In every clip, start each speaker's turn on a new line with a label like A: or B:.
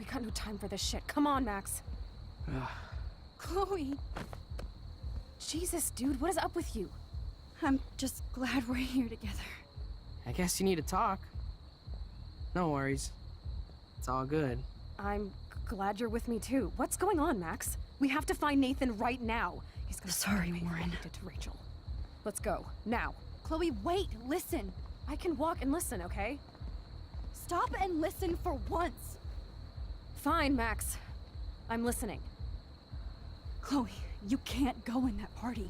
A: got no time for this shit. Come on, Max. Chloe. Jesus, dude, what is up with you?
B: I'm just glad we're here together.
C: I guess you need to talk. No worries. It's all good.
A: I'm glad you're with me too. What's going on, Max? We have to find Nathan right now. He's gonna
B: Sorry,
A: pay for what
B: Warren.
A: he did to Rachel. Let's go, now.
B: Chloe, wait, listen.
A: I can walk and listen, okay?
B: Stop and listen for once.
A: Fine, Max. I'm listening.
B: Chloe, you can't go in that party.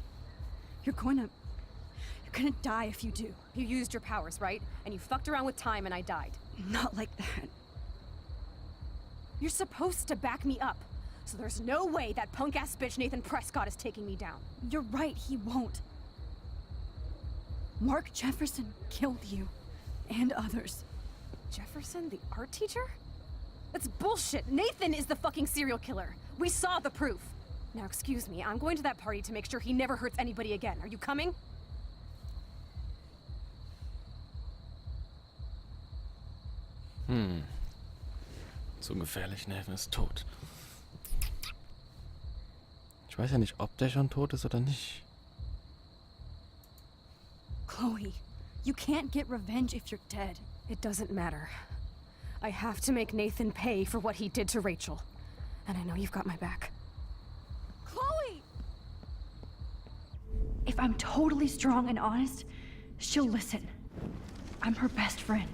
B: You're gonna die if you do.
A: You used your powers, right? And you fucked around with time and I died.
B: Not like that.
A: You're supposed to back me up. So there's no way that punk-ass bitch Nathan Prescott is taking me down.
B: You're right, he won't. Mark Jefferson killed you. And others.
A: Jefferson, the art teacher? That's bullshit. Nathan is the fucking serial killer. We saw the proof. Now, excuse me, I'm going to that party to make sure he never hurts anybody again. Are you coming?
D: So gefährlich, Nathan ist tot. Ich weiß ja nicht, ob der schon tot ist oder nicht.
B: Chloe, you can't get revenge if you're dead.
A: It doesn't matter. I have to make Nathan pay for what he did to Rachel. And I know you've got my back.
B: Chloe! If I'm totally strong and honest, she'll listen. I'm her best friend.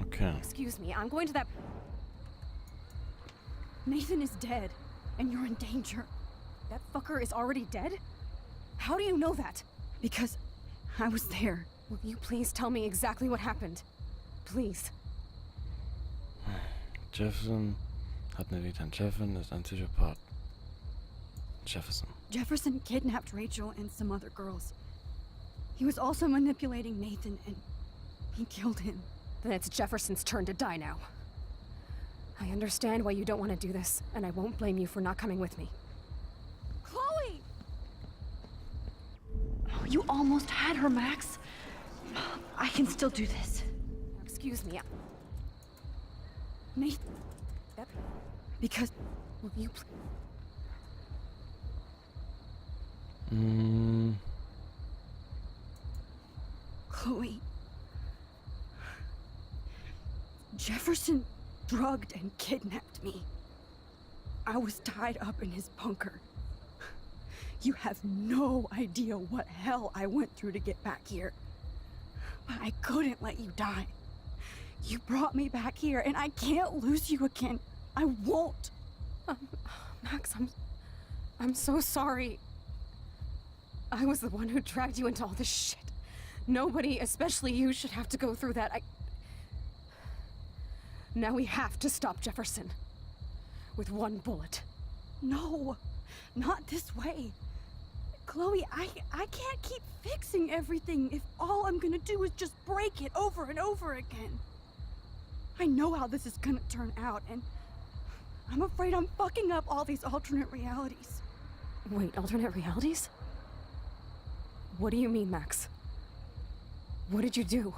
D: Okay.
A: Excuse me, I'm going to that...
B: Nathan is dead, and you're in danger.
A: That fucker is already dead? How do you know that?
B: Because I was there.
A: Will you please tell me exactly what happened? Please.
D: Jefferson hat eine Eltern. Jefferson ist ein Psychopath. Jefferson.
B: Jefferson kidnapped Rachel and some other girls. He was also manipulating Nathan, and he killed him.
A: Then it's Jefferson's turn to die now. I understand why you don't want to do this, and I won't blame you for not coming with me.
B: Chloe! Oh, you almost had her, Max. I can still do this.
A: Excuse me.
B: Nathan.
A: That...
B: Because
A: Will you
B: Chloe. Jefferson drugged and kidnapped me. I was tied up in his bunker. You have no idea what hell I went through to get back here. But I couldn't let you die. You brought me back here, and I can't lose you again. I won't.
A: Max, I'm so sorry. I was the one who dragged you into all this shit. Nobody, especially you, should have to go through that. Now we have to stop Jefferson. With one bullet.
B: No, not this way. Chloe, I can't keep fixing everything if all I'm gonna do is just break it over and over again. I know how this is gonna turn out, and I'm afraid I'm fucking up all these alternate realities.
A: Wait, alternate realities? What do you mean, Max? What did you do?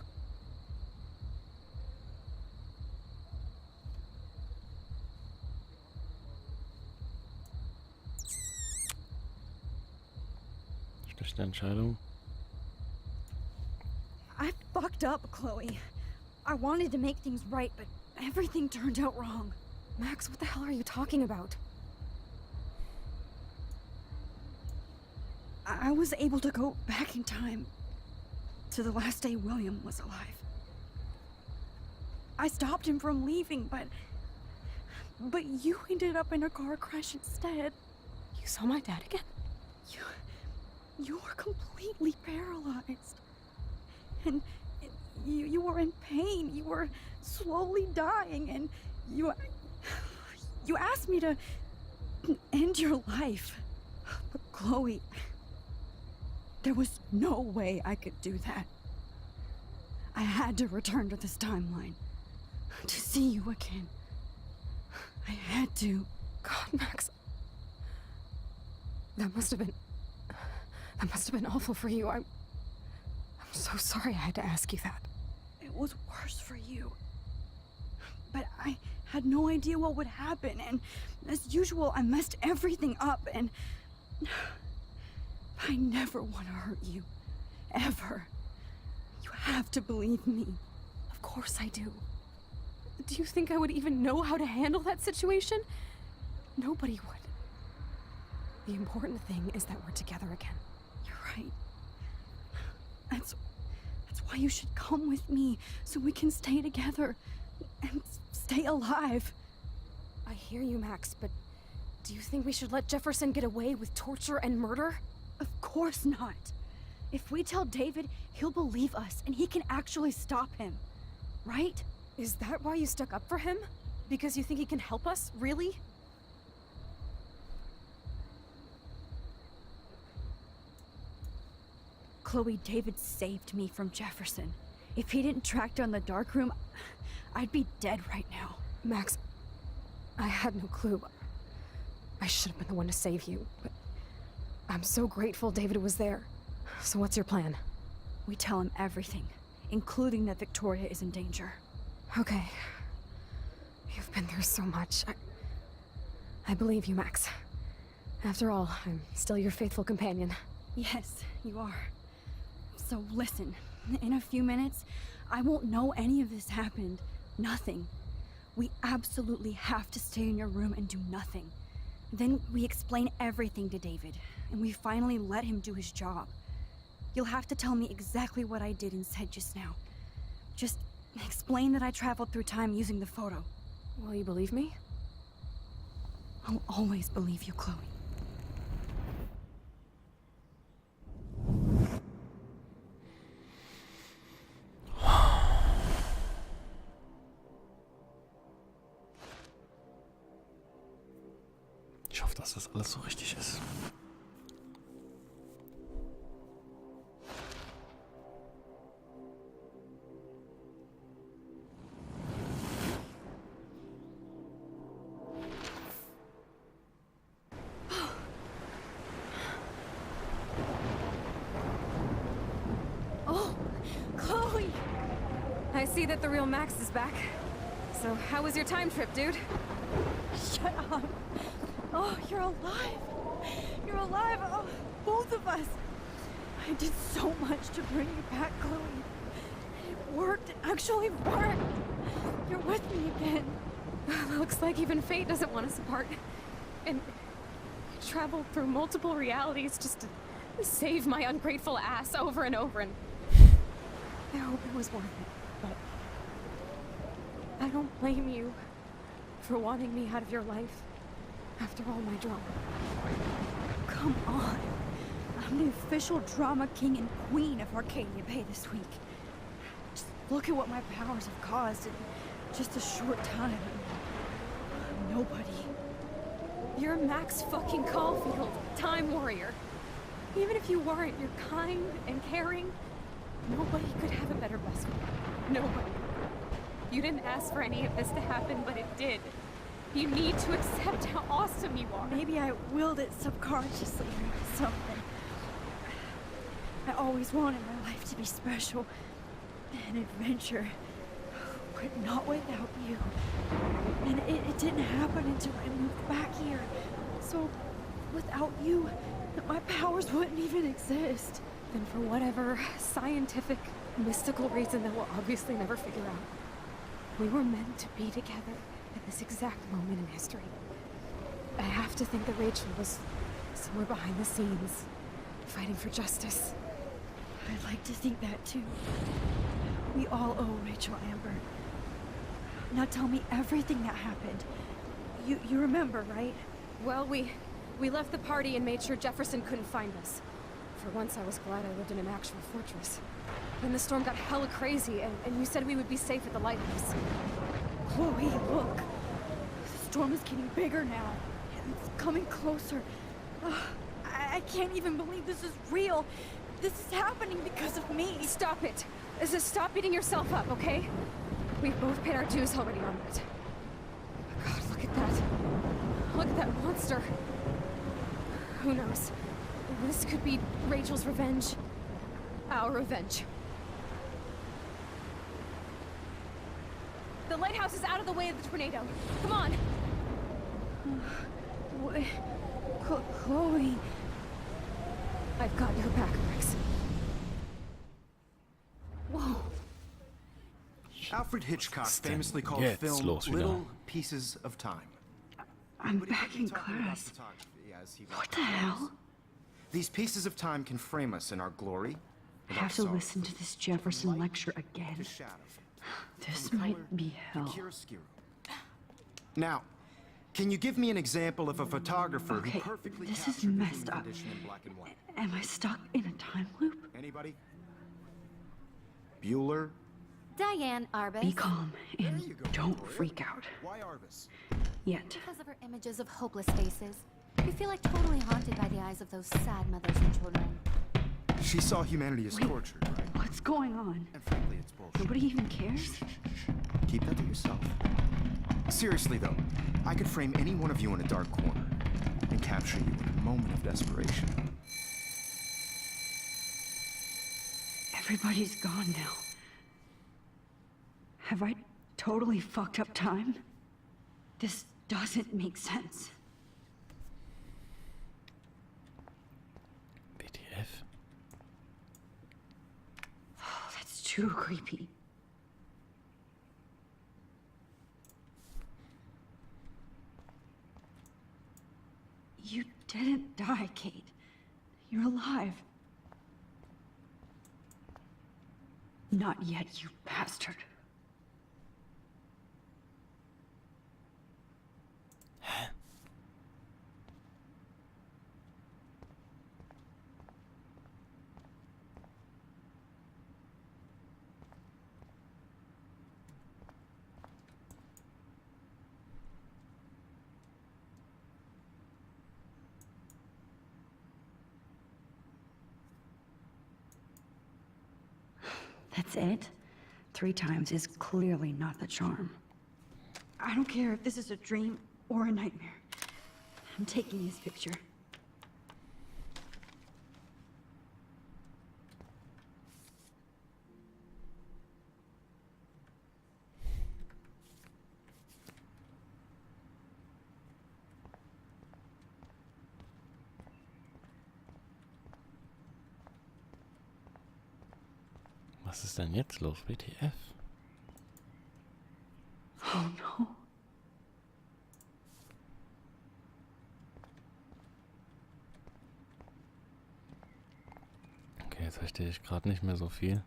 D: Schlechte Entscheidung.
B: I fucked up, Chloe. I wanted to make things right, but everything turned out wrong.
A: Max, what the hell are you talking about?
B: I was able to go back in time to the last day William was alive. I stopped him from leaving, but you ended up in a car crash instead.
A: You saw my dad again?
B: You were completely paralyzed. And you were in pain. You were slowly dying, and you asked me to end your life. But Chloe, there was no way I could do that. I had to return to this timeline to see you again. I had to.
A: God, Max. That must have been awful for you. I'm so sorry I had to ask you that.
B: It was worse for you. But had no idea what would happen, and as usual, I messed everything up, and I never want to hurt you. Ever. You have to believe me.
A: Of course I do. Do you think I would even know how to handle that situation? Nobody would. The important thing is that we're together again.
B: You're right. That's why you should come with me, so we can stay together and stay alive.
A: I hear you, Max, but do you think we should let Jefferson get away with torture and murder?
B: Of course not. If we tell David, he'll believe us, and he can actually stop him. Right?
A: Is that why you stuck up for him? Because you think he can help us? Really?
B: Chloe, David saved me from Jefferson. If he didn't track down the darkroom, I'd be dead right now.
A: Max, I had no clue. I should have been the one to save you, but I'm so grateful David was there. So what's your plan?
B: We tell him everything, including that Victoria is in danger.
A: Okay. You've been through so much. I believe you, Max. After all, I'm still your faithful companion.
B: Yes, you are. So listen, in a few minutes, I won't know any of this happened. Nothing. We absolutely have to stay in your room and do nothing. Then we explain everything to David, and we finally let him do his job. You'll have to tell me exactly what I did and said just now. Just explain that I traveled through time using the photo.
A: Will you believe me?
B: I'll always believe you, Chloe.
D: Ich hoffe, dass das alles so richtig ist.
A: Oh, Chloe! I see that the real Max is back. So, how was your time trip, dude?
B: Shut up. Oh, you're alive. You're alive. Oh, both of us. I did so much to bring you back, Chloe. It worked. It actually worked. You're with me again.
A: Looks like even fate doesn't want us apart. And I traveled through multiple realities just to save my ungrateful ass over and over, and I hope it was worth it, but I don't blame you for wanting me out of your life after all my drama.
B: Come on. I'm the official drama king and queen of Arcadia Bay this week. Just look at what my powers have caused in just a short time. I'm nobody.
A: You're Max fucking Caulfield, Time Warrior. Even if you weren't, you're kind and caring. Nobody could have a better best friend. Nobody. You didn't ask for any of this to happen, but it did. You need to accept how awesome you are.
B: Maybe I willed it subconsciously or something. I always wanted my life to be special. An adventure. But not without you. And it didn't happen until I moved back here. So, without you, my powers wouldn't even exist.
A: And for whatever scientific, mystical reason that we'll obviously never figure out, we were meant to be together at this exact moment in history. I have to think that Rachel was somewhere behind the scenes, fighting for justice.
B: I'd like to think that too. We all owe Rachel Amber. Now tell me everything that happened. You remember, right?
A: Well, we left the party and made sure Jefferson couldn't find us. For once, I was glad I lived in an actual fortress. Then the storm got hella crazy, and you said we would be safe at the lighthouse.
B: Chloe, look. The storm is getting bigger now. And it's coming closer. I can't even believe this is real. This is happening because of me.
A: Stop it. Stop beating yourself up, okay? We've both paid our dues already on that. Oh God, look at that. Look at that monster. Who knows? This could be Rachel's revenge. Our revenge. The lighthouse is out of the way of the tornado. Come on.
B: What? Chloe.
A: I've got your back, Rex. Whoa.
E: Alfred Hitchcock
D: What's denn
E: famously called
D: jetzt
E: film
D: los wieder?
E: little pieces of time.
B: I'm
E: But he
B: back
E: could be
B: in
E: talking about
B: class.
E: photography as he
B: What the hell?
E: These pieces of time can frame us in our glory.
B: I
E: and our
B: have to
E: sorrow.
B: listen to this Jefferson lecture again.
E: To shadow.
B: This
E: From
B: might
E: color
B: be
E: to
B: hell.
E: chiaroscuro. Now, can you give me an example of a photographer
B: Okay,
E: who perfectly
B: this is
E: captured the
B: messed
E: human
B: up.
E: condition in black and white?
B: Am I stuck in a time loop?
E: Anybody? Bueller?
F: Diane Arbus.
B: Be calm and
E: There you go,
B: don't
E: Victoria.
B: freak out.
E: Why Arvis?
B: Yet.
F: Because of her images of hopeless faces, we feel like totally haunted by the eyes of those sad mothers and children.
E: She saw humanity as
B: Wait.
E: tortured, right?
B: What's going on?
E: And frankly, it's bullshit.
B: Nobody even cares?
E: Keep that to yourself. Seriously, though, I could frame any one of you in a dark corner and capture you in a moment of desperation.
B: Everybody's gone now. Have I totally fucked up time? This doesn't make sense.
D: WTF?
B: Oh, that's too creepy. You didn't die, Kate. You're alive. Not yet, you bastard. That's it? 3 times is clearly not the charm. I don't care if this is a dream or a nightmare. I'm taking this picture.
D: Was ist denn jetzt los, WTF?
B: Oh no.
D: Okay, jetzt verstehe ich gerade nicht mehr so viel.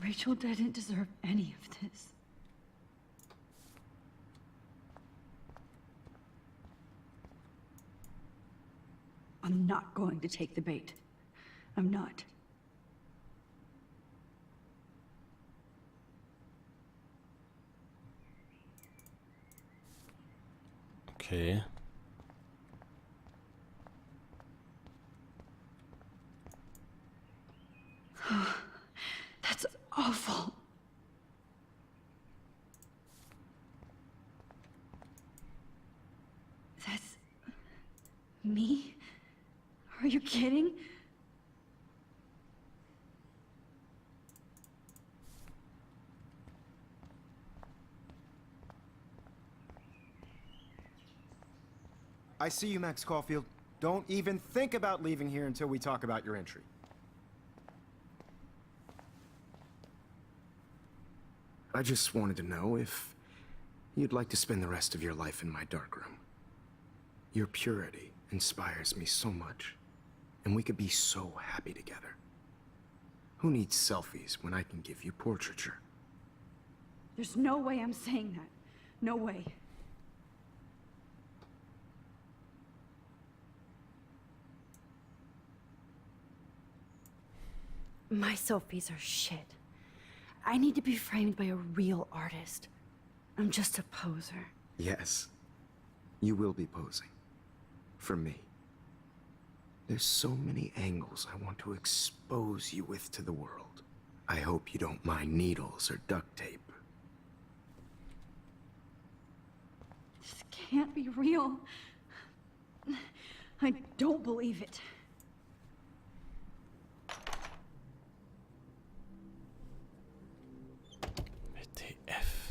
B: Rachel didn't deserve any of this. I'm not going to take the bait. I'm not.
D: Okay.
B: That's awful. That's me? Are you kidding?
E: I see you, Max Caulfield. Don't even think about leaving here until we talk about your entry. I just wanted to know if you'd like to spend the rest of your life in my darkroom. Your purity inspires me so much, and we could be so happy together. Who needs selfies when I can give you portraiture?
B: There's no way I'm saying that. No way. My selfies are shit. I need to be framed by a real artist. I'm just a poser.
E: Yes, you will be posing. For me. There's so many angles I want to expose you with to the world. I hope you don't mind needles or duct tape.
B: This can't be real. I don't believe it.
D: WTF?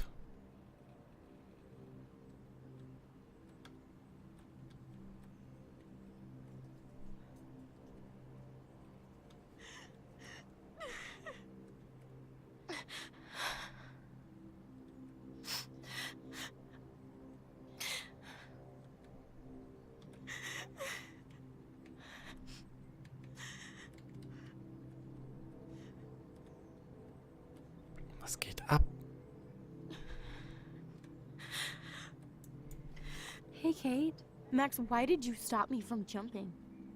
D: Was geht ab?
G: Hey, Kate. Max, why did you stop me from jumping?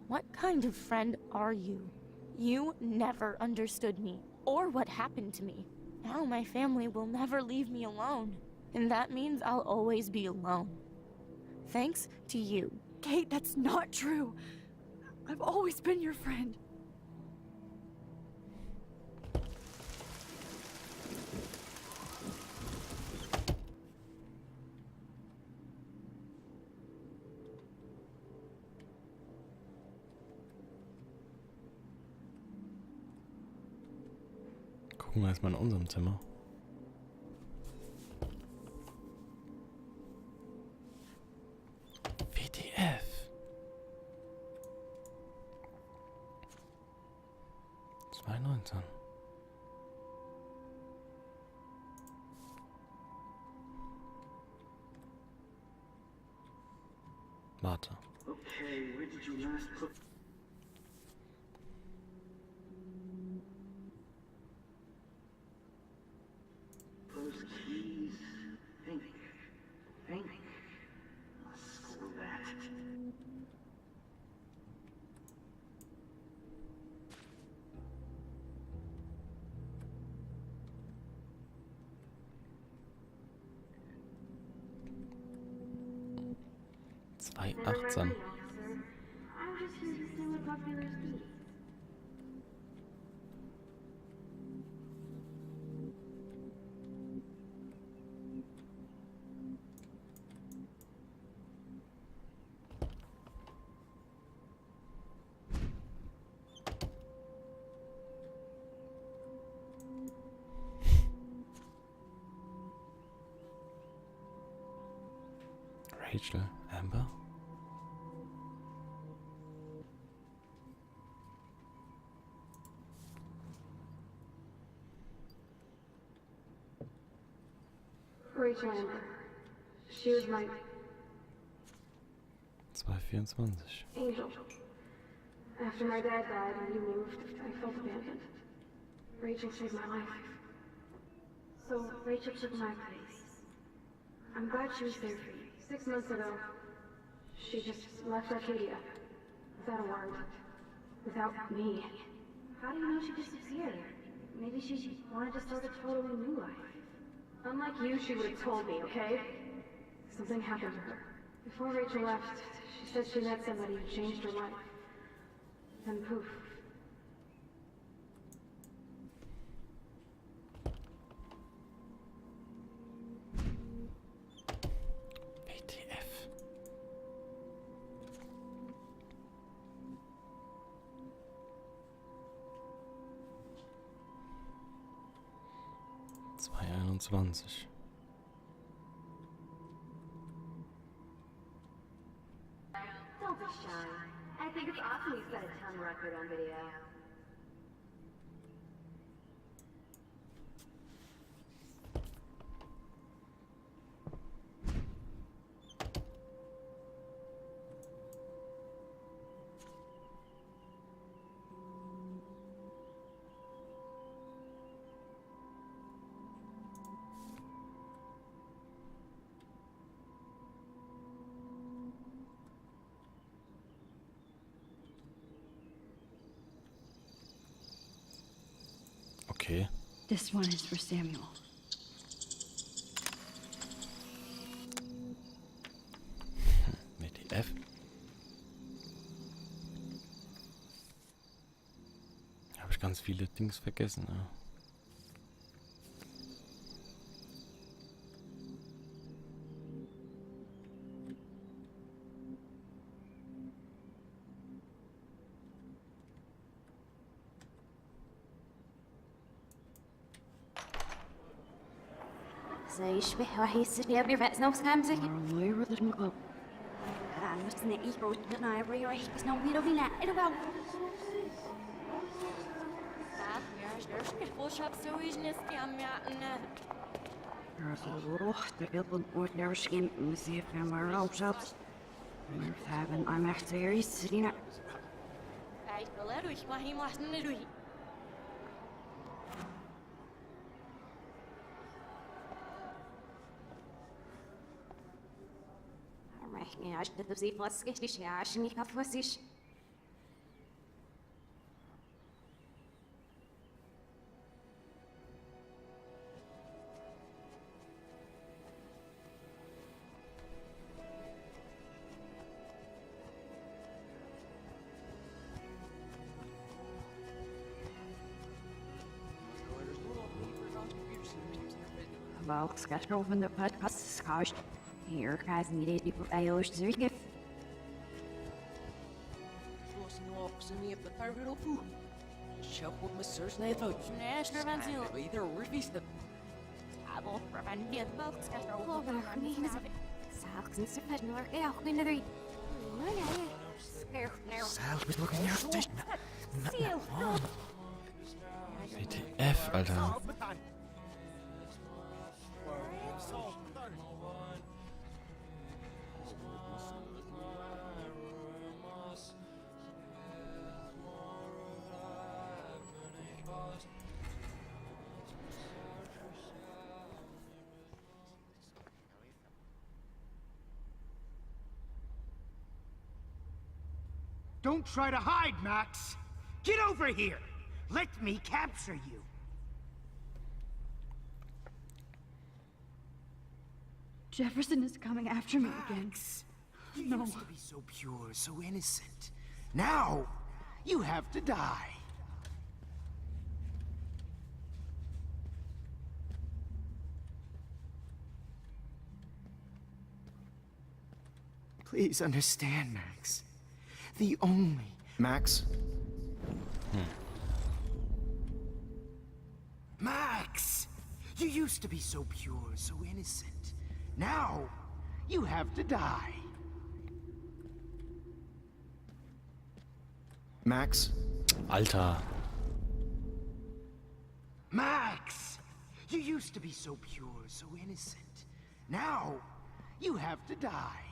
G: What kind of friend are you? You never understood me, or what happened to me. Now my family will never leave me alone. And that means I'll always be alone. Thanks to you.
B: Kate, that's not true. I've always been your friend.
D: Gucken wir erstmal in unserem Zimmer. WTF? (2019) Warte.
H: Okay, where did you last put those keys? Think. Screw that.
D: (2018)
H: I'm just here to sing a popular piece.
D: Rachel, Amber?
H: Rachel Amber. She was my
D: 224.
H: angel. After my dad died and you moved, I felt abandoned. Rachel saved my life. So Rachel took my place. I'm glad she was there for you. 6 months ago, she just left Arcadia. Without a word. Without me. How do you know she disappeared? Maybe she wanted to start a totally new life. Unlike you, she would have told me, okay? Something happened to her. Before Rachel left, she said she met somebody who changed her life. Then poof.
D: WTF? (2021)
H: Don't be shy. I think it's awesome you set a ton record on video.
D: Okay.
B: This one is for Samuel.
D: WTF? Habe ich ganz viele Dings vergessen, ja.
F: زي شبه وحيس يا ابني بس نو سكام زي
B: Where did we go?
F: انا سنقي روت انا ابري رايح بس نو بيرو بينا انا باو
B: De wilde wordt naar misschien muziek en maar ook zelfs. Maar hebben I'm echt serious, Serena.
A: Ja, ich dachte, sie was richtig, ja, ich nicht auf was ich.
I: Well, schedule van de podcast is gauw. Hier gaat niet eens die eiers terug.
C: Zoals nu op zijn niet op de target op voet. Shop op mijn zus naar het uit.
G: Nee, is er wel zo.
C: Ieder reviews de.
G: Abo, verwen die het wel schedule.
A: Oh, maar ik niet eens. Zelfs ze vet nog echt goed in de drie.
D: Zelf bist du nervig. WTF, Alter.
J: Don't try to hide, Max! Get over here! Let me capture you!
B: Jefferson is coming after me again.
J: You
B: No.
J: used to be so pure, so innocent. Now, you have to die.
E: Please understand, Max. The only... Max?
J: Max! You used to be so pure, so innocent. Now, you have to die.
E: Max?
D: Alter.
J: Max! You used to be so pure, so innocent. Now, you have to die.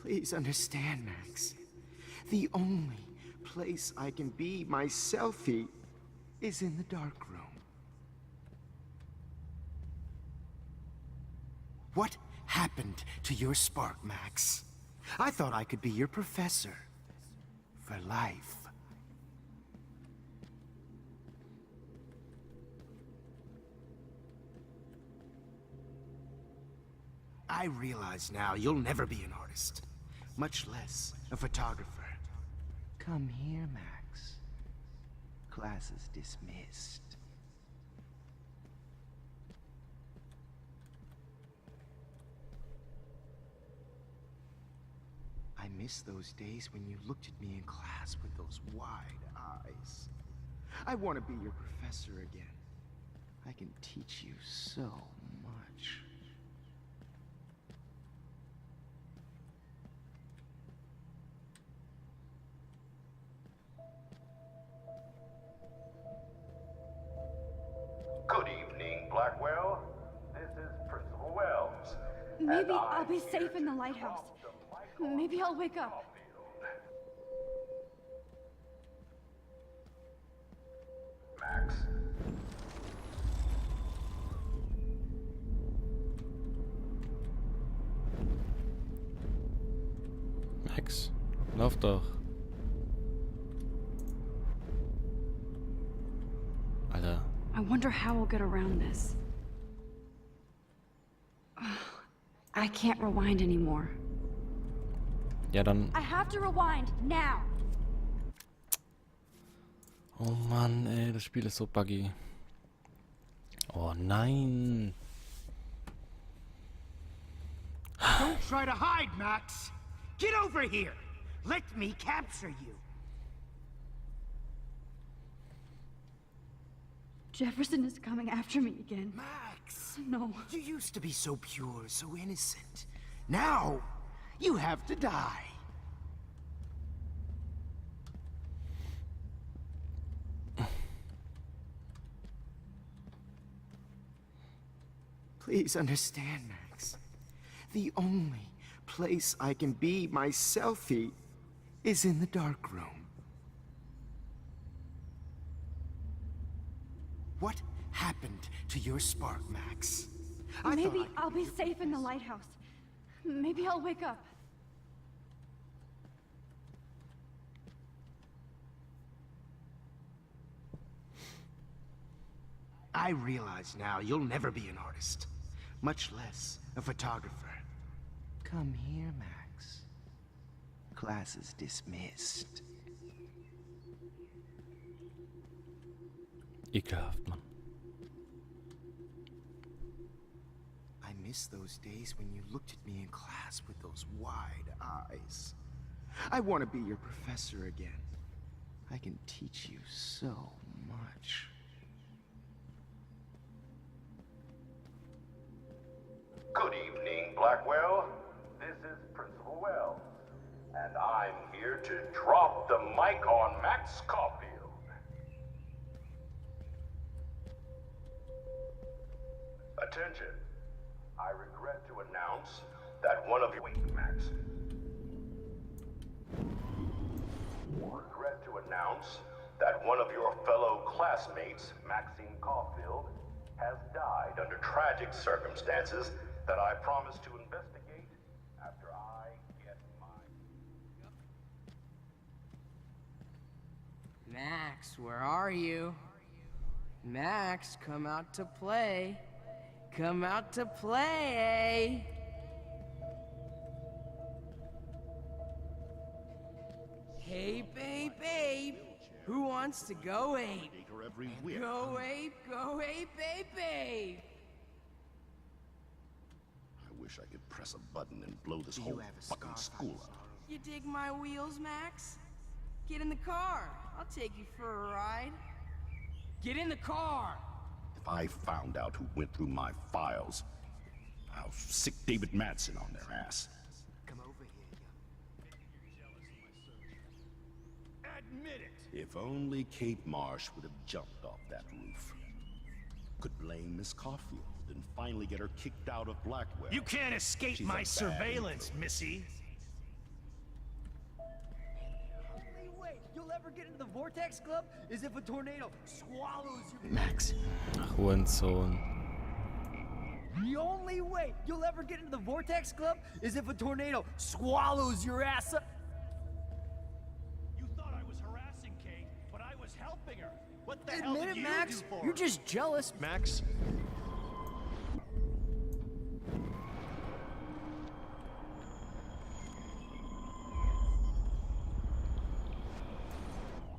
E: Please understand, Max. The only place I can be myself is in the dark room. What happened to your spark, Max? I thought I could be your professor. For life. I realize now you'll never be an artist. Much less a photographer. Come here, Max. Class is dismissed. I miss those days when you looked at me in class with those wide eyes. I want to be your professor again. I can teach you so much.
K: Good evening, Blackwell. This is Percival Wells.
B: Maybe I'll be safe in the lighthouse. Maybe I'll wake up.
K: Max.
D: Max, lauf doch. Alter.
B: I wonder how we'll get around this. I can't rewind anymore.
D: Ja, dann...
B: I have to rewind now.
D: Oh Mann, ey, das Spiel ist so buggy. Oh nein.
J: Don't try to hide, Max! Get over here! Let me capture you!
B: Jefferson is coming after me again.
J: Max!
B: No.
J: You used to be so pure, so innocent. Now, you have to die.
E: Please understand, Max. The only place I can be myself is in the dark room.
J: What happened to your spark, Max?
B: Maybe I'll be safe in the lighthouse. Maybe I'll wake up.
J: I realize now you'll never be an artist, much less a photographer. Come here, Max. Class is dismissed.
D: Ekelhaft, Mann.
J: I miss those days when you looked at me in class with those wide eyes. I want to be your professor again. I can teach you so much.
K: Good evening, Blackwell. This is Principal Wells, and I'm here to drop the mic on Max Caulfield. Attention. I regret to announce that one of you... Wait, Max. Regret to announce that one of your fellow classmates, Maxine Caulfield, has died under tragic circumstances that I promise to investigate after I get my...
C: Max, where are you? Max, come out to play. Come out to play. Hey, babe, babe. Who wants to go ape? Go ape, babe, babe.
L: I wish I could press a button and blow this whole fucking school up.
C: You dig my wheels, Max? Get in the car. I'll take you for a ride. Get in the car.
L: If I found out who went through my files, I'll sick David Madsen on their ass.
J: Come over here, young.
L: Admit it! If only Kate Marsh would have jumped off that roof. Could blame Miss Caulfield and finally get her kicked out of Blackwell.
M: You can't escape
L: She's
M: my
L: a bad
M: surveillance,
L: influence.
M: Missy.
N: The only way you'll ever get into the Vortex Club is if a tornado swallows you.
J: Max.
D: Ach, Hurensohn.
N: The only way you'll ever get into the Vortex Club is if a tornado swallows your ass up.
M: You thought I was harassing Kate, but I was helping her. What the hell
N: Admit
M: did
N: it,
M: you
N: Max.
M: do for
N: You're
M: her?
N: just jealous, Max.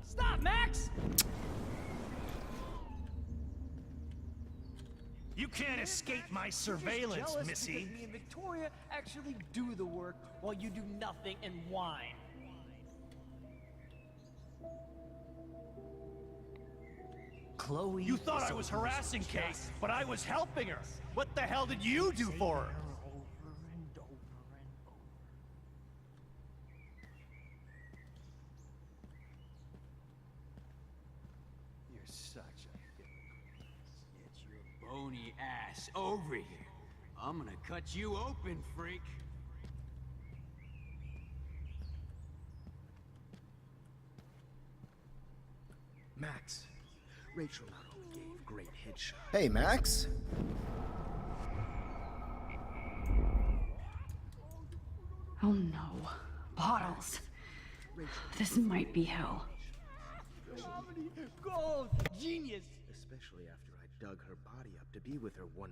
N: Stop, Max!
M: You can't escape my surveillance,
N: Jealous
M: Missy.
N: because me and Victoria actually do the work while you do nothing and whine. Chloe.
M: You thought I was harassing Kate, but I was helping her. What the hell did you do for her?
O: You're such a get your bony ass over here. I'm gonna cut you open, freak.
J: Max. Rachel not only gave great headshots.
E: Hey, Max.
B: Oh no. Bottles. This might be hell.
N: Comedy gold, genius.
E: Especially after I dug her body up to be with her one